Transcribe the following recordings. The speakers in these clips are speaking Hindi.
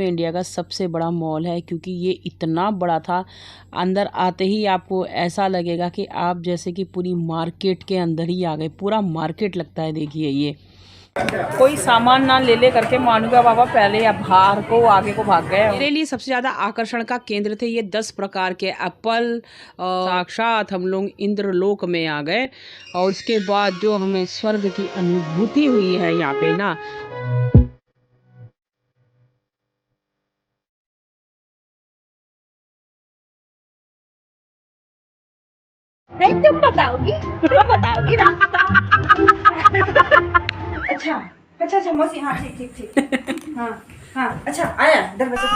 में इंडिया का सबसे बड़ा मॉल है, क्योंकि ये इतना बड़ा था। अंदर आते ही आपको ऐसा लगेगा कि आप जैसे कि पूरी मार्केट के अंदर ही आ गए। पूरा मार्केट लगता है। देखिए, ये कोई सामान ना ले करके मानूगा बाबा पहले या बाहर को आगे को भाग गए। मेरे लिए सबसे ज़्यादा आकर्षण का केंद्र थे ये 10 प्रकार के एप्पल। साक्षात हम लोग इंद्रलोक में आ गए। और उसके बाद जो हमें स्वर्ग की अनुभूति हुई है यहाँ पे ना। नहीं, तुम बताओगी ना। अच्छा अच्छा अच्छा मौसी, हाँ ठीक ठीक ठीक, हाँ हाँ अच्छा आया दरवाजा।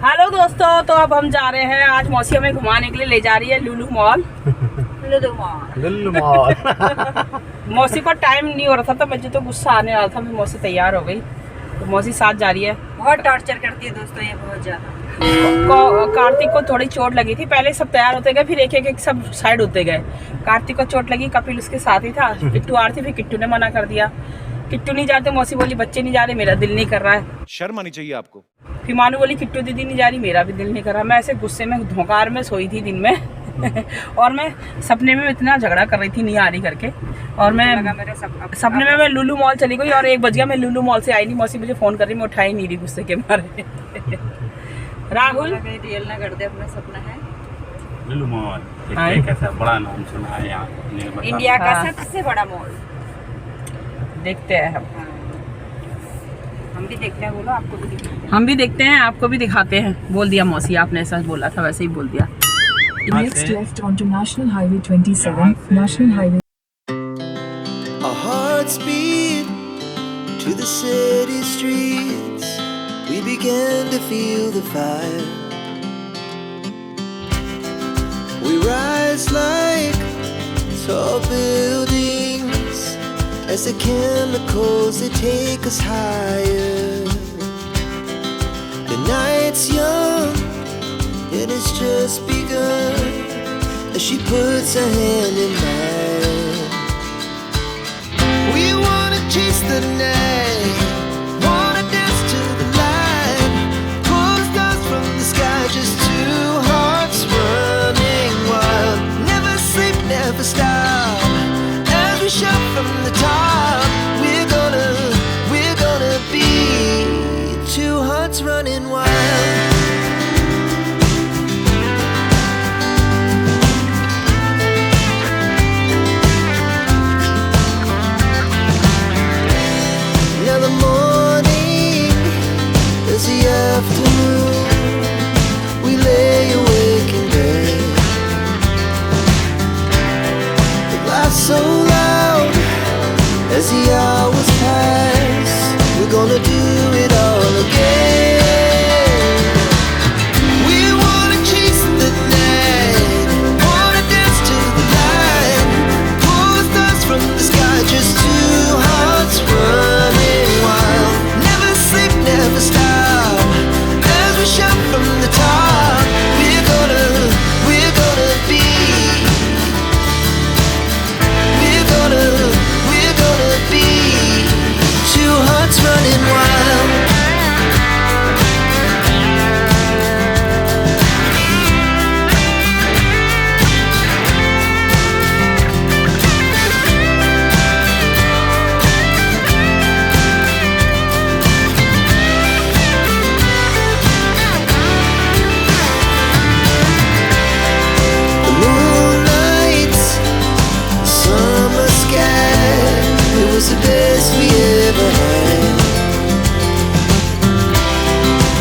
हेलो दोस्तों, तो अब हम जा रहे हैं। आज मौसी हमें घुमाने के लिए ले जा रही है लुलु मॉल। लुलु मॉल। मौसी को टाइम नहीं हो रहा था तो मुझे तो गुस्सा आने वाला था। मैं मौसी तैयार हो गई तो मौसी साथ जा रही है। बहुत टॉर्चर करती है दोस्तों ये, बहुत ज्यादा। कार्तिक को थोड़ी चोट लगी थी। पहले सब तैयार होते गए, फिर एक एक सब साइड होते गए। कार्तिक को चोट लगी, कपिल उसके साथ ही था। किट्टू आ रही थी, फिर किट्टू ने मना कर दिया। किट्टू नहीं जाते, मौसी बोली बच्चे नहीं जा रहे, मेरा दिल नहीं कर रहा है। शर्म आनी चाहिए आपको। फिर मानू बोली किट्टू दीदी नहीं जा रही, मेरा भी दिल नहीं कर रहा। मैं ऐसे गुस्से में धोकार में सोई थी दिन में। और मैं सपने में इतना झगड़ा कर रही थी नहीं आ रही करके। और मैं सपने में मैं लुलु मॉल चली गई और 1 बज गया। मैं लुलु मॉल से आई नहीं। मौसी मुझे फोन कर रही, मैं उठाई नहीं रही गुस्से के मारे। राहुल रियल ना कर दे, अपना सपना है लुलु मॉल। कैसा बड़ा नाम सुना है यहाँ इंडिया का सबसे बड़ा मॉल। देखते हैं हम भी देखते हैं। बोलो, आपको भी दिखाते हैं। हम भी देखते हैं, आपको भी दिखाते हैं। बोल दिया मौसी, आपने ऐसा बोला था वैसे ही बोल दिया। Next left onto National Highway 27, National Highway. Our hearts beat to the city streets. We began to feel the fire. We rise like tall buildings as the chemicals they take us higher. The night's young and it's just begun as she puts her hand in mine. We wanna chase the night, wanna dance to the light, pull stars from the sky, just two hearts running wild. Never sleep, never stop, as we shout from the top. We're gonna be two hearts running wild. We lay awake in bed. The laughs so loud as the hours pass. We're gonna do it all again. We wanna chase the night, wanna dance to the light, pull the stars from the sky, just two hearts running wild. Never sleep, never stop, we shout from the top. We're gonna be. We're gonna be two hearts running wild. The best we ever had,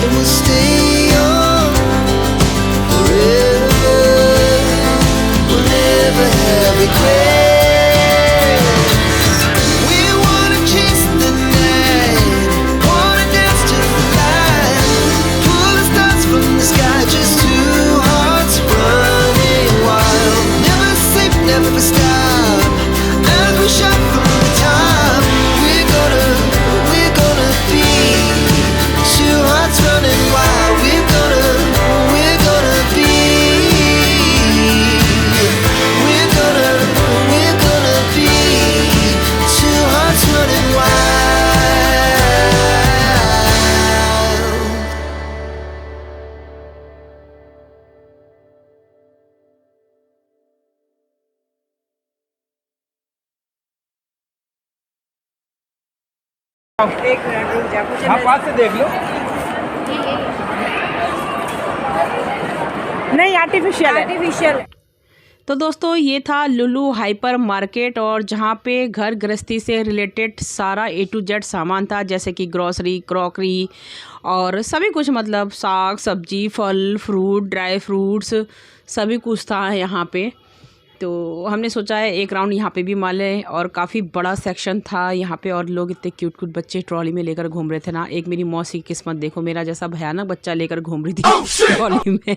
and we'll stay on forever. We'll never have regrets. We wanna chase the night, wanna dance to the light, pull the stars from the sky, just two hearts running wild. Never sleep, never stop, as we shout from the top. We're gonna एक मिनट रुक जा, मुझे हाँ पास से देख लो। नहीं आर्टिफिशियल है। आर्टिफिशियल। तो दोस्तों ये था लुलु हाइपर मार्केट, और जहाँ पे घर गृहस्थी से रिलेटेड सारा A to Z सामान था, जैसे कि ग्रॉसरी, क्रॉकरी और सभी कुछ, मतलब साग सब्जी, फल फ्रूट, ड्राई फ्रूट्स सभी कुछ था यहाँ पे। तो हमने सोचा है एक राउंड यहाँ पे भी मार लें, और काफ़ी बड़ा सेक्शन था यहाँ पे, और लोग इतने क्यूट क्यूट बच्चे ट्रॉली में लेकर घूम रहे थे ना। एक मेरी मौसी की किस्मत देखो, मेरा जैसा भयानक बच्चा लेकर घूम रही थी ट्रॉली में।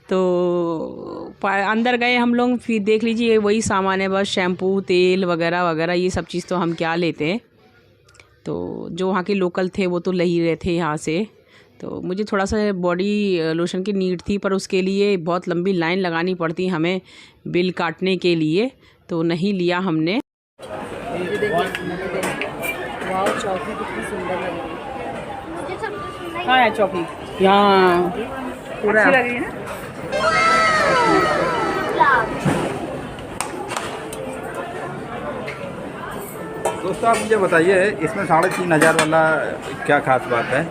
तो अंदर गए हम लोग, फिर देख लीजिए वही सामान है, बस शैम्पू तेल वगैरह वगैरह, ये सब चीज़ तो हम क्या लेते हैं। तो जो वहाँ के लोकल थे वो तो ले ही रहे थे यहाँ से। तो मुझे थोड़ा सा बॉडी लोशन की नीड थी, पर उसके लिए बहुत लंबी लाइन लगानी पड़ती हमें बिल काटने के लिए, तो नहीं लिया हमने। चौकी कितनी सुंदर लग रही है। हाँ है चौकी, यहाँ पूरा अच्छी लग रही है ना। दोस्तों आप मुझे बताइए इसमें 3500 वाला क्या खास बात है?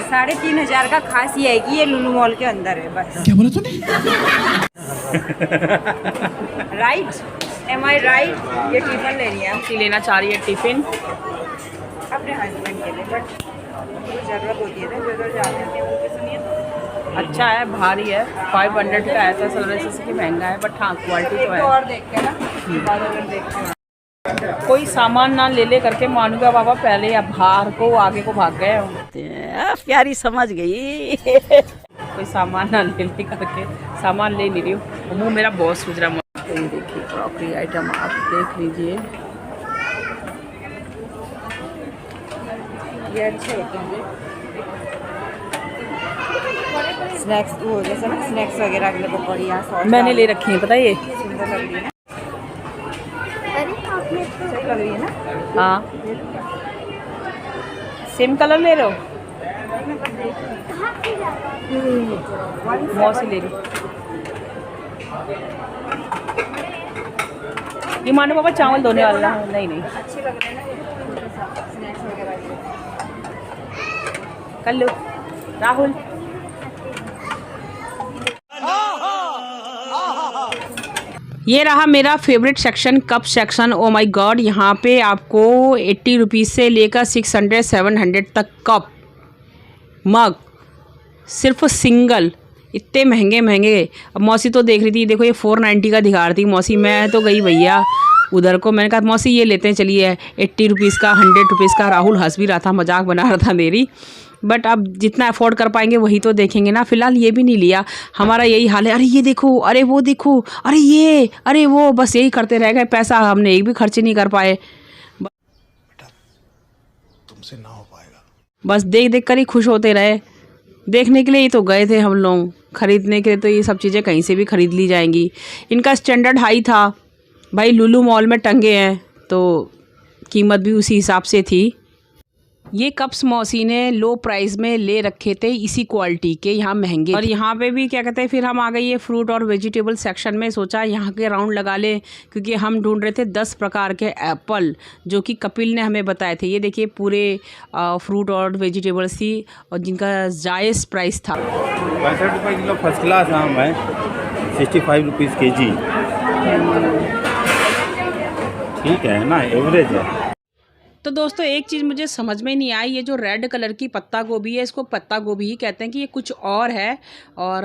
3500 का खास ये है कि ये लुलु मॉल के अंदर है बस। क्या बोला तूने? राइट, एम आई राइट? ये टिफिन ले रही है, की लेना चाह रही है टिफ़िन अपने हस्बैंड के लिए, बट ज़रूरत होती है ना, जो जाते हैं वो भी सुनिए। अच्छा है, भारी है, 500 का ऐसा चल रहा है जैसे कि महंगा है, बट हाँ क्वालिटी तो है। और देख के ना, बाद में देख के कोई सामान ना ले ले करके मानूगा पापा पहले या बाहर को आगे को भाग गए। प्यारी समझ गई। कोई सामान ना ले ले करके, सामान ले नहीं रही हूँ, मुँह मेरा बहुत सूझ रहा है। तो ये देखिए क्रॉकरी आइटम आप देख लीजिए, ये अच्छे होते हैं। स्नैक्स वो जैसे ना स्नैक्स वगैरह के लिए बढ़िया सॉस मैंने ले रखी है, पता है ये सुंदर लग रही है ना। सही लग रही है ना। हाँ सेम कलर ले रहे हो, मौसी ले रही। ये मानो पापा चावल धोने वाला नहीं नहीं अच्छी लग रही है ना स्नैक्स वगैरह के। कर लो राहुल। ये रहा मेरा favourite section, cup section. Oh my God, यहाँ पे आपको 80 रुपीज़ से लेकर 600-700 तक कप मग, सिर्फ सिंगल, इतने महंगे महंगे। अब मौसी तो देख रही थी, देखो ये 490 का दिखा रही थी मौसी। मैं तो गई भैया उधर को, मैंने कहा मौसी ये लेते हैं चलिए, 80 रुपीज़ का, 100 रुपीज़ का। राहुल हंस भी रहा था, मजाक बना रहा था मेरी, बट अब जितना अफोर्ड कर पाएंगे वही तो देखेंगे ना। फ़िलहाल ये भी नहीं लिया, हमारा यही हाल है। अरे ये देखो, अरे वो देखो, अरे ये, अरे वो, बस यही करते रह गए। पैसा हमने एक भी खर्च नहीं कर पाए, तुमसे ना हो पाएगा। बस देख देख कर ही खुश होते रहे। देखने के लिए ही तो गए थे हम लोग, ख़रीदने के लिए तो ये सब चीज़ें कहीं से भी ख़रीद ली जाएंगी। इनका स्टैंडर्ड हाई था भाई, लुलु मॉल में टंगे हैं तो कीमत भी उसी हिसाब से थी। ये कप्स मौसी ने लो प्राइस में ले रखे थे, इसी क्वालिटी के, यहाँ महंगे। और यहाँ पे भी क्या कहते हैं, फिर हम आ गए ये फ्रूट और वेजिटेबल सेक्शन में। सोचा यहाँ के राउंड लगा लें, क्योंकि हम ढूंढ रहे थे 10 प्रकार के एप्पल, जो कि कपिल ने हमें बताए थे। ये देखिए पूरे फ्रूट और वेजिटेबल्स थी, और जिनका जायज़ प्राइस था। 65 रुपये किलो फर्स्ट क्लास आम है, 65 रुपीज़ kg। ठीक है ना, एवरेज है। तो दोस्तों एक चीज़ मुझे समझ में नहीं आई, ये जो रेड कलर की पत्ता गोभी है, इसको पत्ता गोभी ही कहते हैं कि ये कुछ और है, और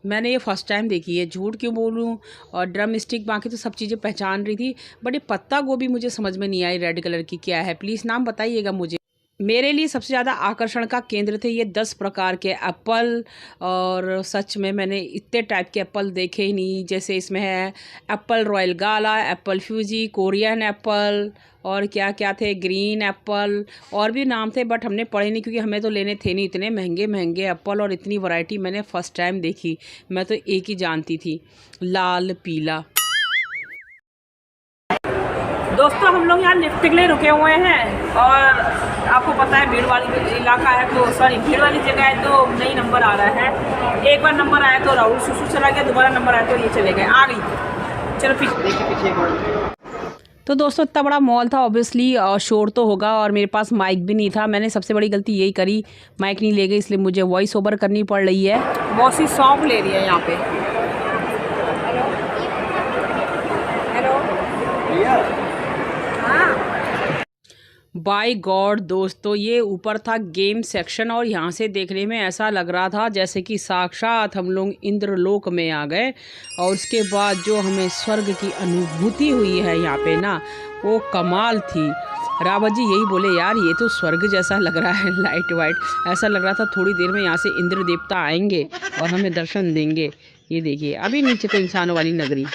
मैंने ये फर्स्ट टाइम देखी है, झूठ क्यों बोलूँ। और ड्रम स्टिक बाकी तो सब चीज़ें पहचान रही थी, बट ये पत्ता गोभी मुझे समझ में नहीं आई रेड कलर की क्या है। प्लीज़ नाम बताइएगा मुझे। मेरे लिए सबसे ज़्यादा आकर्षण का केंद्र थे ये 10 प्रकार के एप्पल, और सच में मैंने इतने टाइप के एप्पल देखे ही नहीं। जैसे इसमें है एप्पल रॉयल गाला, एप्पल फ्यूजी, कोरियन एप्पल, और क्या क्या थे, ग्रीन एप्पल, और भी नाम थे, बट हमने पढ़े नहीं क्योंकि हमें तो लेने थे नहीं। इतने महंगे महंगे एप्पल और इतनी वैरायटी मैंने फ़र्स्ट टाइम देखी। मैं तो एक ही जानती थी, लाल पीला। दोस्तों हम लोग यहाँ लिफ्ट के लिए रुके हुए हैं, और आपको पता है भीड़ वाली इलाका है, तो सॉरी भीड़ वाली जगह है, तो नई नंबर आ रहा है। एक बार नंबर आया तो राहुल सुसु चला गया, दोबारा नंबर आया तो ये चले गए, आ गई। चलो पीछे देखिए, पीछे तो दोस्तों इतना बड़ा मॉल था, ऑब्वियसली शोर तो होगा और मेरे पास माइक भी नहीं था। मैंने सबसे बड़ी गलती यही करी, माइक नहीं ले गई, इसलिए मुझे वॉइस ओवर करनी पड़ रही है। मौसी सौंफ ले रही है यहाँ पे। बाय गॉड दोस्तों, ये ऊपर था गेम सेक्शन और यहाँ से देखने में ऐसा लग रहा था जैसे कि साक्षात हम लोग इंद्रलोक में आ गए। और उसके बाद जो हमें स्वर्ग की अनुभूति हुई है यहाँ पे ना, वो कमाल थी। रावत जी यही बोले, यार ये तो स्वर्ग जैसा लग रहा है, लाइट वाइट ऐसा लग रहा था थोड़ी देर में यहाँ से इंद्र देवता आएंगे और हमें दर्शन देंगे। ये देखिए अभी नीचे तो इंसानों वाली नगरी।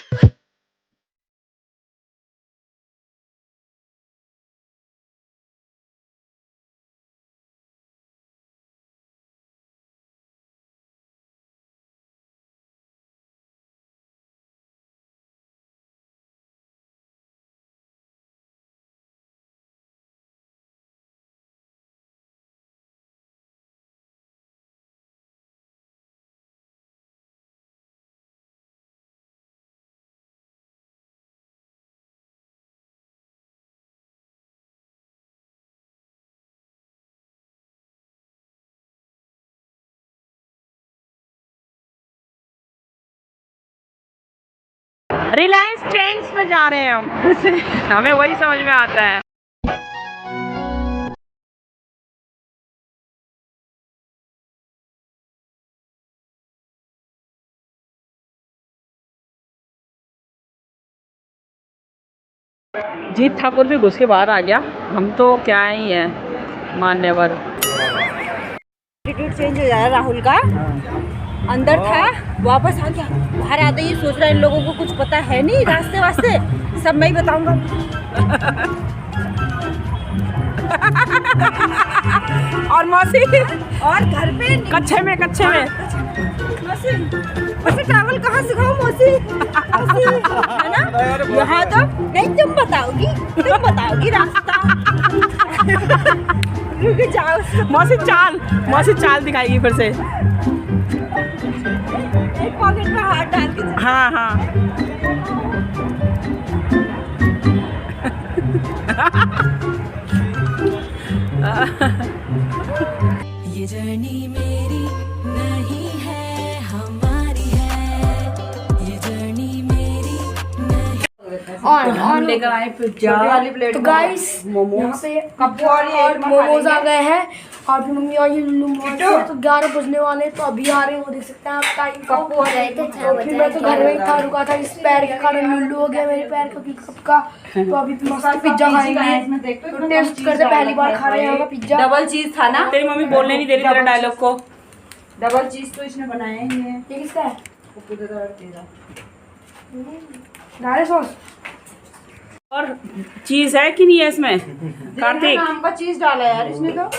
रिलायंस ट्रेंड्स में जा रहे हैं हम हमें वही समझ में आता है। जीत ठाकुर भी घुस के बाहर आ गया, हम तो क्या ही है मान्यवर। एटीट्यूड चेंज हो जाएगा राहुल का, अंदर था वापस आ गया, बाहर आते ही सोच रहा है इन लोगों को कुछ पता है नहीं, रास्ते वास्ते सब मैं ही बताऊंगा। और मौसी और घर पे कच्चे में मौसी मौसी ट्रैवल कहाँ सिखाओ मौसी, मौसी है ना यहाँ तो नहीं, तुम बताओगी रास्ता। रुक जाओ मौसी चाल दिखाएगी फिर से। एक पॉकेट में हाथ डाल के। हाँ ये जर्नी मेरी नहीं है, हमारी है। ये जर्नी मेरी नहीं। हम लेकर आए पिज्जा वाली प्लेट तो गाइस यहाँ पे कप्पू और मोमोज आ गए हैं और फिर मम्मी और ये लुल्लू मोमोज हैं। तो 11 बजने वाले हैं, तो अभी आ रहे हैं, वो देख सकते हैं आप टाइम को। कप्पू आ गए थे, तो फिर मैं तो घर में ही था, रुका था, इस पैर के कारण लुल्लू हो गया मेरे पैर का सबका। तो अभी मस्त पिज्जा खाएंगे, तो टेस्ट करते, पहली बार खा रहे हैं यहाँ का पिज्जा। डबल चीज था ना, तेरी मम्मी बोलने नहीं दे रही तेरे डायलॉग को। डबल चीज तो इसने बनाया ही है। ये किसका है? कप्पू दे दो तेरा गाढ़े सॉस और चीज है कि नहीं है इसमें? कार्तिक नाम का चीज डाला यार इसने तो।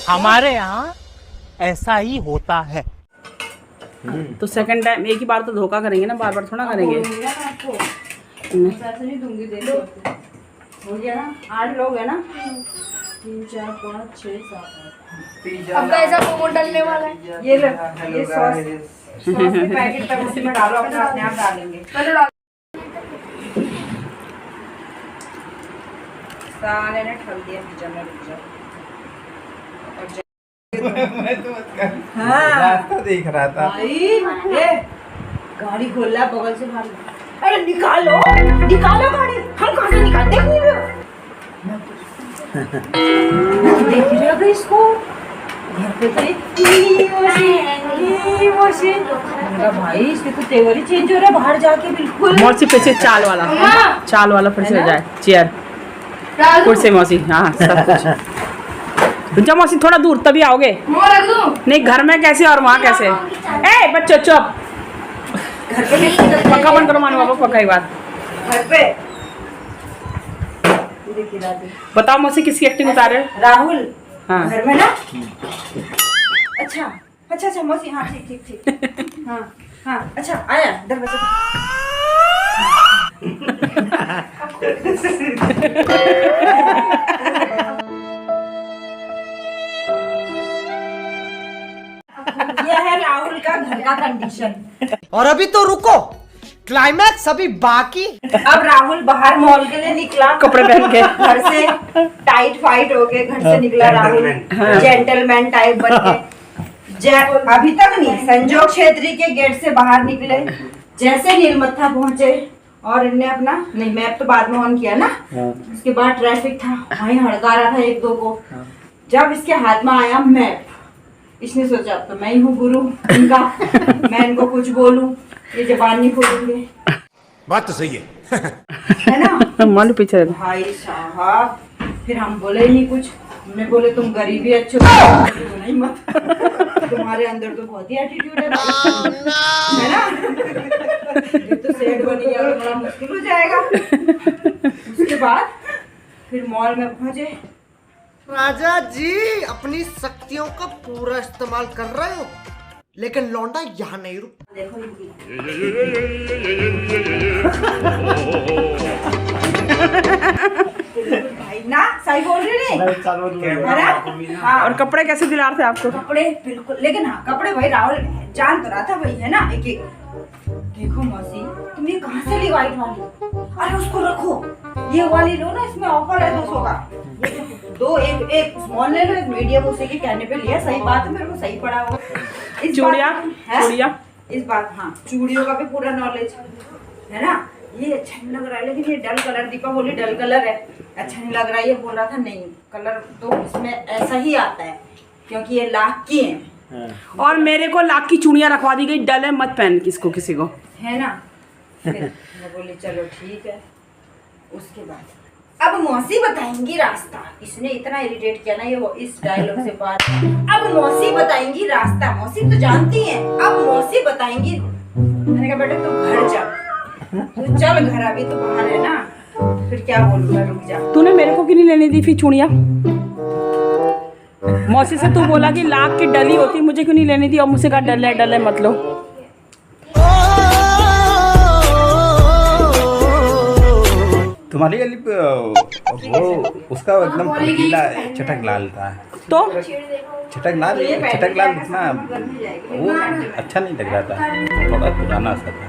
हमारे यहाँ ऐसा ही होता है। तो सेकंड टाइम एक ही बार तो धोखा करेंगे ना, बार बार थोड़ा करेंगे। पैसे नहीं दूंगी, दे दो। हो गया ना, 8 लोग है ना, 3 4 5 6 7 अब ऐसा मोमो डलने वाला है। ये लो, ये सॉस के पैकेट तक उसी में डालो, अपने आप डालेंगे। साले ने ठल दिया पिज्जा में, रुक जा। रास्ता देख रहा था। भाई ये गाड़ी खोल रहा है बगल से बाहर। अरे निकालो गाड़ी, हम कहाँ से निकालते हैं? देख रहे हो इसको, घर पे तो भाई इसके तो तेवर ही चेंज हो रहा है बाहर जाके, बिल्कुल। मौसी फिर से चाल वाला फिर से हो जाए, चेयर फिर से मौसी। हाँ सब कुछ। जब मौसी थोड़ा दूर तभी आओगे, नहीं घर में कैसे और वहाँ कैसे? ए बच्चों चुप, घर पे पक्का बंद करो मानो बाबा, पक्का ही बात। घर पे देखिए दादी, बताओ मौसी किसकी एक्टिंग उतारे? राहुल हाँ घर में ना। अच्छा मौसी, हाँ ठीक। हाँ अच्छा आया दरवाजा। ये है राहुल का घर का कंडीशन। और अभी तो रुको, क्लाइमैक्स अभी बाकी। अब राहुल बाहर मॉल के लिए निकला, कपड़े पहन के घर से टाइट फाइट हो गए, घर से निकला राहुल जेंटलमैन टाइप बन के। अभी तक नहीं, संजोग क्षेत्री के गेट से बाहर निकले, जैसे नीलमत्था पहुंचे और इनने अपना नहीं मैप तो बाद में ऑन किया ना, उसके बाद ट्रैफिक था वहीं हड़का रहा था एक दो को। जब इसके हाथ में आया मैप, इसने सोचा अब तो मैं ही हूँ गुरु इनका, मैं इनको कुछ बोलूं ये जबान नहीं खोलेंगे। बात तो सही है ना मान पीछे भाई साहब। फिर हम बोले नहीं कुछ, हमने बोले तुम गरीबी अच्छे हो नहीं मत, तुम्हारे अंदर तो बहुत ही एटीट्यूड है ना, ये तो सेठ बनी गया तो बड़ा मुश्किल हो जाएगा। उसके बाद फिर मॉल में पहुंचे। राजा जी अपनी शक्तियों का पूरा इस्तेमाल कर रहे हो, लेकिन लौंडा यहाँ नहीं रुक। देखो इनकी भाई ना सही बोल रही नहीं। हाँ, और कपड़े कैसे दिला रहे थे आपको? कपड़े बिल्कुल, लेकिन हाँ कपड़े भाई राहुल जान तो रहा था भाई, है ना एक एक। देखो मौसी तुम ये कहाँ से ली व्हाइट वाली? अरे उसको रखो, ये वाली लो ना, इसमें ऑफर है 200 का। दो एक स्मॉल ले लो, एक मीडियम, उसी के कहने पे लिया। सही बात है, मेरे को सही पड़ा वो। चूड़िया इस बात, हाँ चूड़ियों का भी पूरा नॉलेज है ना। ये अच्छा नहीं लग रहा है, लेकिन ये डल कलर, दीपा बोली डल कलर है, अच्छा नहीं लग रहा है। ये बोल रहा था नहीं कलर तो इसमें ऐसा ही आता है, क्योंकि ये लाख की है। और मेरे को लाख की चूड़ियां रखवा दी गई, डल है मत पहन किसको किसी को, है ना। फिर मैं बोली चलो ठीक है। उसके बाद अब मौसी बताएंगी रास्ता। इसने इतना इरिटेट किया ना ये वो इस डायलॉग से बात। अब मौसी बताएंगी रास्ता, मौसी तो जानती हैं, अब मौसी बताएंगी। मैंने कहा बेटा तू घर जा, तू चल घर, अभी तो बाहर है ना। फिर क्या बोलूँ मैं, रुक जा। तूने मेरे को क्यों नहीं लेने दी फिर चूड़ियां? मौसी से तू बोला कि लाख की डली होती, मुझे क्यों नहीं लेनी थी? और मुझसे कहा डल है मत लो। तुम्हारी गली पे वो उसका एकदम पीला चटक लाल था, तो चटक लाल इतना वो अच्छा नहीं लग रहा था, थोड़ा पुराना सा था।